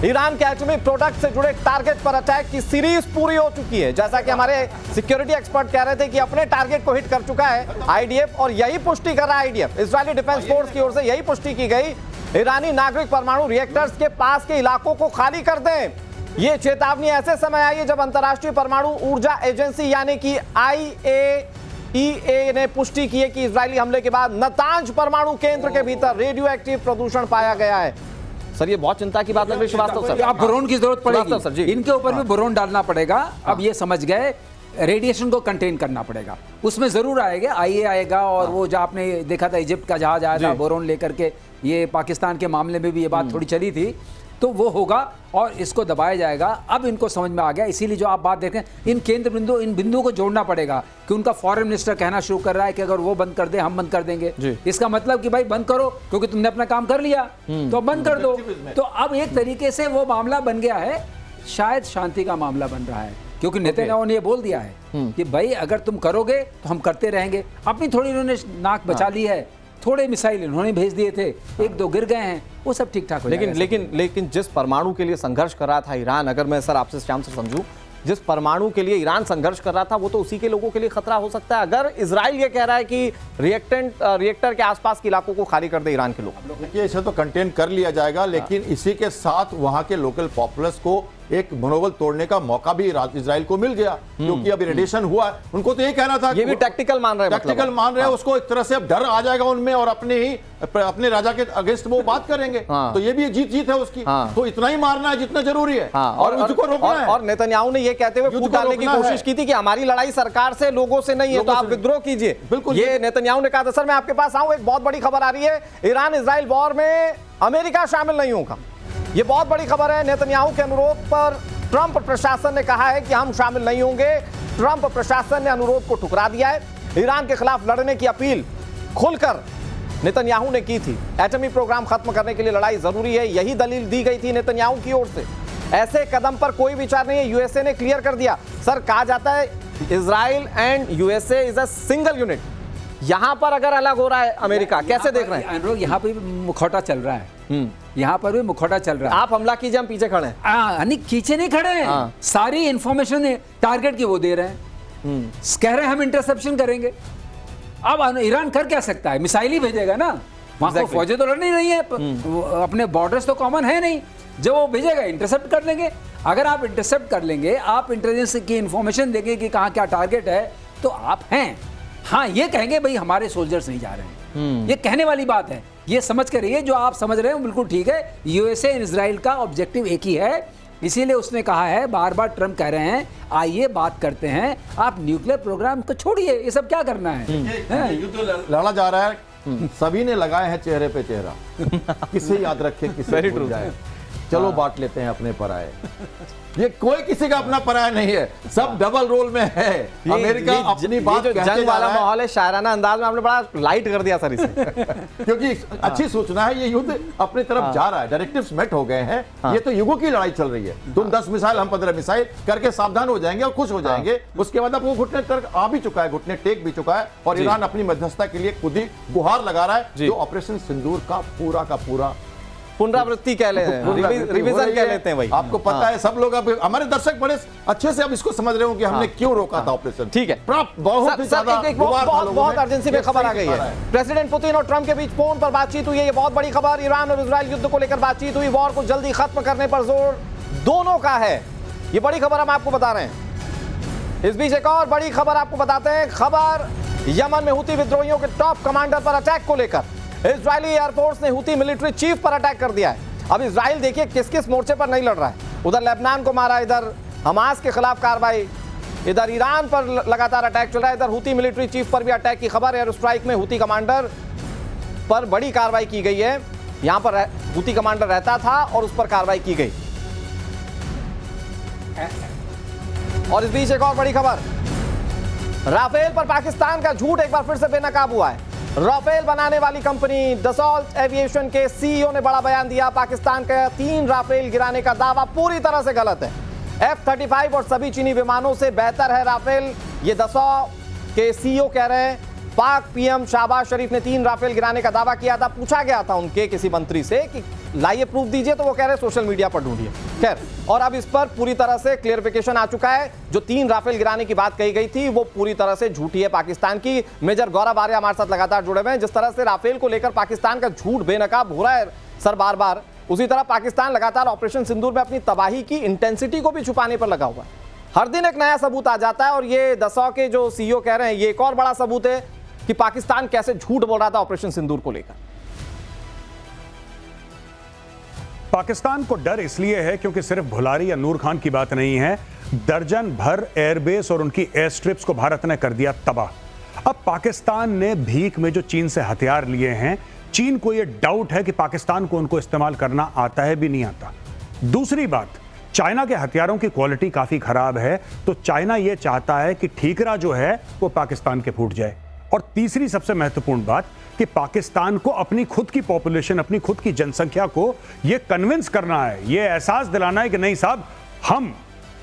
Iran के atomic product से जुड़े टारगेट पर अटैक की सीरीज पूरी हो चुकी है। जैसा कि हमारे सिक्योरिटी एक्सपर्ट कह रहे थे कि अपने टारगेट को हिट कर चुका है आईडीएफ, और यही पुष्टि कर रहा है आईडीएफ। इजरायली डिफेंस फोर्स की ओर से यही पुष्टि की गई, ईरानी नागरिक परमाणु रिएक्टर्स के पास के इलाकों को खाली कर दें। ये चेतावनी ऐसे समय आई है जब अंतर्राष्ट्रीय परमाणु ऊर्जा एजेंसी यानी कि IAEA ने पुष्टि की है कि इजरायली हमले के बाद नतांज परमाणु केंद्र के भीतर रेडियो एक्टिव प्रदूषण पाया गया है। सर ये बहुत चिंता की बात लग रही है श्रीवास्तव सर। अब बोरोन की जरूरत पड़ेगी सर जी, इनके ऊपर भी बोरोन डालना पड़ेगा। अब ये समझ गए रेडिएशन को कंटेन करना पड़ेगा, उसमें जरूर आएगा, IA आएगा। और वो जो आपने देखा था इजिप्ट का जहाज आया था बोरोन लेकर के, ये पाकिस्तान के मामले में भी ये बात थोड़ी चली थी, तो वो होगा और इसको दबाया जाएगा। अब इनको समझ में आ गया, इसीलिए जो आप बात देखें इन केंद्र बिंदु, इन बिंदुओं को जोड़ना पड़ेगा कि उनका फॉरेन मिनिस्टर कहना शुरू कर रहा है कि अगर वो बंद कर दे हम बंद कर देंगे। इसका मतलब कि भाई बंद करो क्योंकि तुमने अपना काम कर लिया तो बंद कर दो। तो अब एक तरीके से वो मामला बन गया है, शायद शांति का मामला बन रहा है, क्योंकि नेतन्याहू ने ये बोल दिया है कि भाई अगर तुम करोगे तो हम करते रहेंगे। अपनी थोड़ी इन्होंने नाक बचा ली है, थोड़े मिसाइल इन्होंने भेज दिए थे, एक दो गिर गए हैं, वो सब ठीक ठाक हो जाएगा। लेकिन जिस परमाणु के लिए संघर्ष कर रहा था ईरान, अगर मैं सर आपसे श्याम से समझूं, जिस परमाणु के लिए ईरान संघर्ष कर रहा था वो तो उसी के लोगों के लिए खतरा हो सकता है। अगर इजराइल ये कह रहा है कि रिएक्टर के आसपास के इलाकों को खाली कर दे ईरान के लोग, देखिए इसे तो कंटेन कर लिया जाएगा, लेकिन इसी के साथ वहां के लोकल पॉपुलस को एक मनोबल तोड़ने का मौका भी इजराइल को मिल गया, क्योंकि अभी रेडिएशन हुआ है। उनको तो ये कहना था, ये भी टैक्टिकल मान रहे हैं, टैक्टिकल मान रहे हैं उसको, एक तरह से अब डर आ जाएगा उनमें और अपने राजा के अगेंस्ट वो बात करेंगे। तो ये भी जीत है उसकी। तो इतना ही मारना है जितना जरूरी है और उसको रोकना है। और नेतन्याहू ने ये कहते हुए फूट डालने की कोशिश की थी कि हमारी लड़ाई सरकार से लोगों से नहीं है, तो आप विद्रोह कीजिए। बिल्कुल ये नेतन्याहू ने कहा था। सर मैं आपके पास आऊं, एक बहुत बड़ी खबर आ रही है, ईरान इजराइल वॉर में अमेरिका शामिल नहीं होगा। ये बहुत बड़ी खबर है। नेतन्याहू के अनुरोध पर ट्रंप प्रशासन ने कहा है कि हम शामिल नहीं होंगे। ट्रंप प्रशासन ने अनुरोध को ठुकरा दिया है। ईरान के खिलाफ लड़ने की अपील खुलकर नेतन्याहू ने की थी। एटॉमिक प्रोग्राम खत्म करने के लिए लड़ाई जरूरी है, यही दलील दी गई थी नेतन्याहू की ओर से। ऐसे कदम पर कोई विचार नहीं है, यूएसए ने क्लियर कर दिया। सर कहा जाता है Israel and USA is a single unit, यहां पर अगर अलग हो रहा है अमेरिका, कैसे देख रहे हैं? यहाँ पे भी मुखौटा चल रहा है, यहाँ पर भी मुखौटा चल रहा है। आप हमला कीजिए, हम पीछे खड़े हैं। पीछे नहीं खड़े हैं, सारी इंफॉर्मेशन टारगेट की वो दे रहे हैं, कह रहे हैं हम इंटरसेप्शन करेंगे। अब ईरान कर क्या सकता है? मिसाइल ही भेजेगा ना, वहां को फौजें तो लड़नी नहीं है, अपने बॉर्डर्स तो कॉमन है नहीं। जब वो भेजेगा इंटरसेप्ट कर लेंगे। अगर आप इंटरसेप्ट कर लेंगे, आप इंटेलिजेंस की इंफॉर्मेशन देंगे कि कहाँ क्या टारगेट है, तो आप हैं। हाँ ये कहेंगे भाई हमारे सोल्जर्स नहीं जा रहे हैं, ये कहने वाली बात है। ये समझ कर रही है, जो आप समझ रहे हो बिल्कुल ठीक है। यूएसए इजराइल का ऑब्जेक्टिव एक ही है, इसीलिए उसने कहा है, बार बार ट्रम्प कह रहे हैं आइए बात करते हैं, आप न्यूक्लियर प्रोग्राम को छोड़िए, ये सब क्या करना है। युद्ध लड़ा जा रहा है, सभी ने लगाए हैं चेहरे पे चेहरा, किसे याद रखे किसे भूल जाए। चलो बांट लेते हैं अपने पराये। ये कोई किसी का अपना पराया नहीं है, सब डबल रोल में है। अमेरिका अपनी बात कहते जंग वाला जा रहा माहौल है, शायराना अंदाज में आपने बड़ा लाइट कर दिया सर इसे। क्योंकि अच्छी सूचना है, ये युद्ध अपनी तरफ जा रहा है, डायरेक्टिव्स मेट हो गए हैं। ये तो युगों की लड़ाई चल रही है, तुम 10 मिसाइल हम 15 मिसाइल करके सावधान हो जाएंगे और खुश हो जाएंगे। उसके बाद अब वो घुटने तक आ भी चुका है, घुटने टेक भी चुका है, और ईरान अपनी मध्यस्थता के लिए खुद ही गुहार लगा रहा है, जो ऑपरेशन सिंदूर का पूरा पुनरावृत्ति कह लेते हैं, रिवीजन कह लेते हैं भाई। आपको पता है, सब लोग अब हमारे दर्शक बड़े अच्छे से अब इसको समझ रहे हो कि हमने क्यों रोका था ऑपरेशन। ठीक है, बहुत अर्जेंसी में खबर आ गई है। प्रेसिडेंट पुतिन और ट्रंप के बीच फोन पर बातचीत हुई है, ये बहुत बड़ी खबर। ईरान और इजराइल युद्ध को लेकर बातचीत हुई, वॉर को जल्दी खत्म करने पर जोर दोनों का है, ये बड़ी खबर हम आपको बता रहे हैं। इस बीच एक और बड़ी खबर आपको बताते हैं। खबर यमन में हुती विद्रोहियों के टॉप कमांडर पर अटैक को लेकर। इजरायली एयरफोर्स ने हुती मिलिट्री चीफ पर अटैक कर दिया है। अब इजराइल देखिए किस किस मोर्चे पर नहीं लड़ रहा है, उधर लेबनान को मारा, इधर हमास के खिलाफ कार्रवाई, इधर ईरान पर लगातार अटैक चल रहा है, इधर हुती मिलिट्री चीफ पर भी अटैक की खबर। एयर स्ट्राइक में हुती कमांडर पर बड़ी कार्रवाई की गई है। यहां पर हुती कमांडर रहता था और उस पर कार्रवाई की गई। और इस बीच एक और बड़ी खबर, राफेल पर पाकिस्तान का झूठ एक बार फिर से बेनकाब हुआ है। राफेल बनाने वाली कंपनी डसॉल्ट एविएशन के सीईओ ने बड़ा बयान दिया। पाकिस्तान का 3 राफेल गिराने का दावा पूरी तरह से गलत है। F-35 और सभी चीनी विमानों से बेहतर है राफेल, ये डसॉल्ट के सीईओ कह रहे हैं। पाक पीएम शहबाज शरीफ ने 3 राफेल गिराने का दावा किया था। पूछा गया था उनके किसी मंत्री से कि लाइए प्रूफ दीजिए, तो वो कह रहे हैं सोशल मीडिया पर ढूंढिए। खैर, और अब इस पर पूरी तरह से क्लियरिफिकेशन आ चुका है। जो 3 राफेल गिराने की बात कही गई थी वो पूरी तरह से झूठी है पाकिस्तान की। मेजर गौरव आर्य हमारे साथ लगातार जुड़े हुए हैं। जिस तरह से राफेल को लेकर पाकिस्तान का झूठ बेनकाब हो रहा है सर बार बार, उसी तरह पाकिस्तान लगातार ऑपरेशन सिंदूर में अपनी तबाही की इंटेंसिटी को भी छुपाने पर लगा हुआ है। हर दिन एक नया सबूत आ जाता है, और ये दसौ के जो सीईओ कह रहे हैं ये एक और बड़ा सबूत है कि पाकिस्तान कैसे झूठ बोल रहा था ऑपरेशन सिंदूर को लेकर। पाकिस्तान को डर इसलिए है क्योंकि सिर्फ भुलारी या नूर खान की बात नहीं है, दर्जन भर एयरबेस और उनकी एयर स्ट्रिप्स को भारत ने कर दिया तबाह। अब पाकिस्तान ने भीख में जो चीन से हथियार लिए हैं, चीन को यह डाउट है कि पाकिस्तान को उनको इस्तेमाल करना आता है भी नहीं आता। दूसरी बात, चाइना के हथियारों की क्वालिटी काफी खराब है, तो चाइना यह चाहता है कि ठीकरा जो है वो पाकिस्तान के फूट जाए। और तीसरी सबसे महत्वपूर्ण बात कि पाकिस्तान को अपनी खुद की पॉपुलेशन, अपनी खुद की जनसंख्या को यह कन्विंस करना है, यह एहसास दिलाना है कि नहीं साहब, हम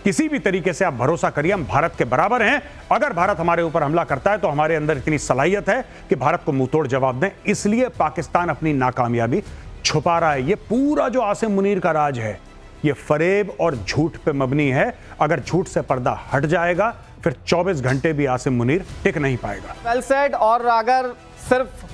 किसी भी तरीके से आप भरोसा करिए, हम भारत के बराबर हैं। अगर भारत हमारे ऊपर हमला करता है तो हमारे अंदर इतनी सलाहियत है कि भारत को मुंहतोड़ जवाब दें। इसलिए पाकिस्तान अपनी नाकामयाबी छुपा रहा है। यह पूरा जो आसिम मुनीर का राज है, यह फरेब और झूठ पे मबनी है। अगर झूठ से पर्दा हट जाएगा फिर 24 घंटे भी आसिम मुनीर टिक नहीं पाएगा। Well said. और अगर सिर्फ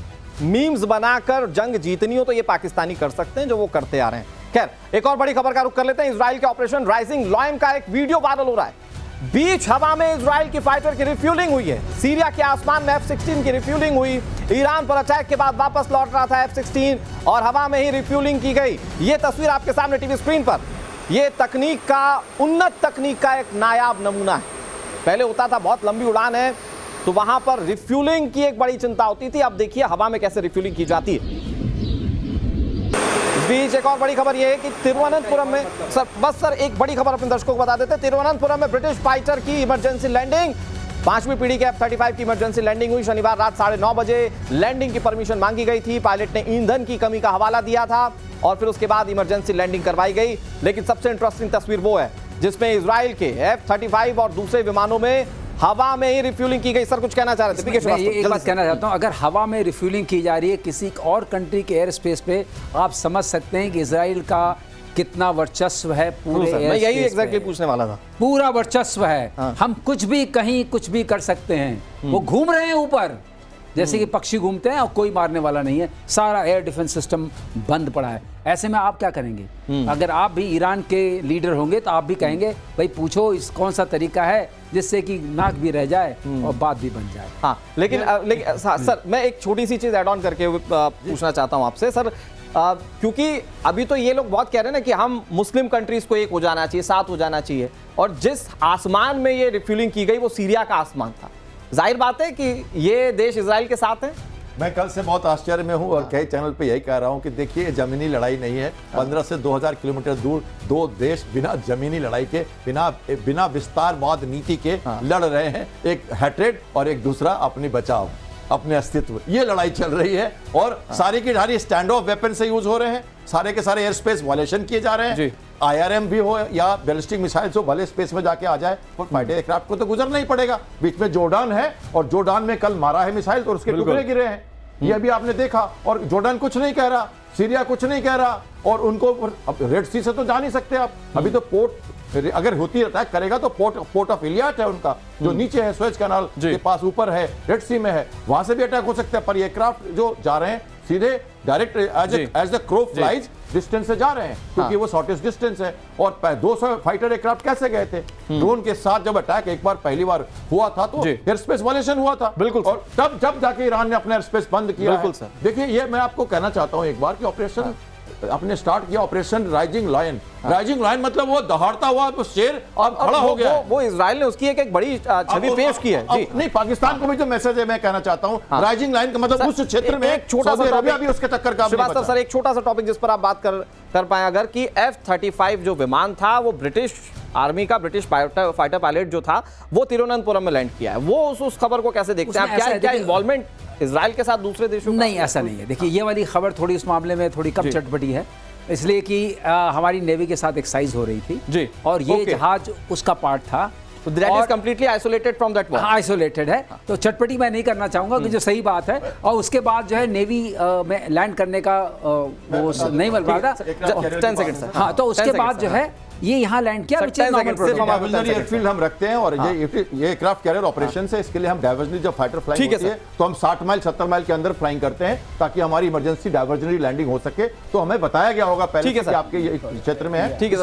मीम्स बनाकर जंग जीतनी हो तो ये पाकिस्तानी कर सकते हैं, जो वो करते आ रहे हैं। खैर, एक और बड़ी खबर का रुख कर लेते हैं। इजराइल के ऑपरेशन राइजिंग लॉयन का एक वीडियो वायरल हो रहा है। बीच हवा में इजराइल की फाइटर की रिफ्यूलिंग हुई है। सीरिया के आसमान में F-16 की रिफ्यूलिंग हुई। ईरान पर अटैक के बाद वापस लौट रहा था F-16 और हवा में ही रिफ्यूलिंग की गई। ये तस्वीर आपके सामने टीवी स्क्रीन पर, ये तकनीक का, उन्नत तकनीक का एक नायाब नमूना है। पहले होता था बहुत लंबी उड़ान है तो वहां पर रिफ्यूलिंग की एक बड़ी चिंता होती थी, अब देखिए हवा में कैसे रिफ्यूलिंग की जाती है। इस बीच एक और बड़ी खबर यह है कि तिरुवनंतपुरम में, सर एक बड़ी खबर अपने दर्शकों को बता देते हैं। तिरुवनंतपुरम में ब्रिटिश फाइटर की इमरजेंसी लैंडिंग, 5वीं पीढ़ी के F-35 की इमरजेंसी लैंडिंग हुई। शनिवार रात 9:30 बजे लैंडिंग की परमिशन मांगी गई थी। पायलट ने ईंधन की कमी का हवाला दिया था और फिर उसके बाद इमरजेंसी लैंडिंग करवाई गई। लेकिन सबसे इंटरेस्टिंग तस्वीर वो है जिसमें इजराइल के F-35 और दूसरे विमानों में हवा में ही रिफ्यूलिंग की गई। सर कुछ कहना चाह रहे थे? मैं ये एक बात कहना चाहता हूं, अगर हवा में रिफ्यूलिंग की जा रही है किसी और कंट्री के एयर स्पेस पे, आप समझ सकते हैं कि इजराइल का कितना वर्चस्व है पूरे एयर मैं यही स्पेस एग्जैक्टली पे। पूछने वाला था। पूरा वर्चस्व है। हम कुछ भी कहीं कुछ भी कर सकते हैं। वो घूम रहे हैं ऊपर जैसे कि पक्षी घूमते हैं और कोई मारने वाला नहीं है। सारा एयर डिफेंस सिस्टम बंद पड़ा है। ऐसे में आप क्या करेंगे? अगर आप भी ईरान के लीडर होंगे तो आप भी कहेंगे भाई पूछो इस कौन सा तरीका है जिससे कि नाक भी रह जाए और बात भी बन जाए। हाँ, लेकिन सर मैं एक छोटी सी चीज ऐड ऑन करके पूछना चाहता हूँ आपसे सर, क्योंकि अभी तो ये लोग बहुत कह रहे हैं ना कि हम मुस्लिम कंट्रीज को एक हो जाना चाहिए, साथ हो जाना चाहिए, और जिस आसमान में ये रिफ्यूलिंग की गई वो सीरिया का आसमान था। जाहिर बात है कि ये देश इजराइल के साथ है। मैं कल से बहुत आश्चर्य में हूं और कई चैनल पे यही कह रहा हूं कि देखिए जमीनी लड़ाई नहीं है। 15 से 2000 किलोमीटर दूर दो देश बिना जमीनी लड़ाई के, बिना विस्तारवाद नीति के लड़ रहे हैं। एक हेट्रेड और एक दूसरा अपनी बचाव, अपने अस्तित्व, ये लड़ाई चल रही है। और सारी की सारी स्टैंड ऑफ वेपन से यूज हो रहे हैं, सारे के सारे एयर स्पेस वायलेशन किए जा रहे हैं। IRM भी हो या बैलिस्टिक मिसाइल हो, भले स्पेस में जाके आ जाए, और फाइटर एयरक्राफ्ट को तो गुजरना ही पड़ेगा। बीच में जोर्डान है और जोर्डान में कल मारा है मिसाइल तो उसके टुकड़े गिरे हैं, ये भी आपने देखा। और जोर्डान कुछ नहीं कह रहा, सीरिया कुछ नहीं कह रहा, और उनको रेड सी से तो जा नहीं सकते आप। अभी तो पोर्ट, अगर हुती अटैक करेगा तो पोर्ट ऑफ इलियाट है उनका, जो नीचे है, सुएज कैनाल के पास ऊपर है, रेड सी में है, वहां से भी अटैक हो सकता है। पर ये क्राफ्ट जो जा रहे हैं सीधे direct as the crow flies distance से जा रहे हैं, क्योंकि वो शॉर्टेस्ट डिस्टेंस है। और 200 फाइटर एयरक्राफ्ट कैसे गए थे? ड्रोन के साथ जब अटैक एक बार पहली बार हुआ था तो एयर स्पेस वायलेशन हुआ था। बिल्कुल। और तब जब जाके ईरान ने अपना एयर स्पेस बंद किया। बिल्कुल सर। देखिए ये मैं आपको कहना चाहता हूं एक बार कि ऑपरेशन अपने स्टार्ट किया, operation rising lion. Rising lion मतलब वो दहाड़ता हुआ शेर अब खड़ा हो गया। वो इजराइल ने उसकी एक बड़ी छवि पेश की है जी। नहीं, पाकिस्तान को भी जो मैसेज है मैं कहना चाहता हूं, राइजिंग लाइन का मतलब उस क्षेत्र में एक छोटा सा अरबिया भी उसके टक्कर का। श्रीवास्तव सर एक छोटा सा टॉपिक जिस पर आप बात कर पाए अगर, कि F-35 जो विमान था वो ब्रिटिश आर्मी का, ब्रिटिश फाइटर पायलट जो था वो तिरुवनंतपुरम में लैंड किया है। वो उस खबर को कैसे देखते हैं आप? क्या इन्वॉल्वमेंट इजराइल के साथ दूसरे देशों का? नहीं, ऐसा नहीं है। देखिए ये वाली खबर थोड़ी उस मामले में थोड़ी कम चटपटी है, इसलिए कि हमारी नेवी के साथ एक्सरसाइज हो रही थी जी, और ये जहाज उसका पार्ट था। That is completely isolated from that war. Isolated है, तो चटपटी मैं नहीं करना चाहूंगा कि जो सही बात है। और उसके बाद जो है नेवी में लैंड करने का वो नहीं मिल पा रहा। 10 सेकंड सर। हाँ, तो उसके बाद जो है ये यहाँ लैंड किया, which is normal procedure। Diversionary airfield हम रखते हैं और ये एयरक्राफ्ट कैरियर ऑपरेशन है, इसके लिए हम डाइवर्जनरी जब फाइटर फ्लाइंग होती है तो हम 60 माइल 70 माइल के अंदर फ्लाइंग करते हैं ताकि हमारी इमरजेंसी डाइवर्जनरी लैंडिंग हो सके। तो हमें बताया गया होगा पहले कि आपके ये क्षेत्र में है,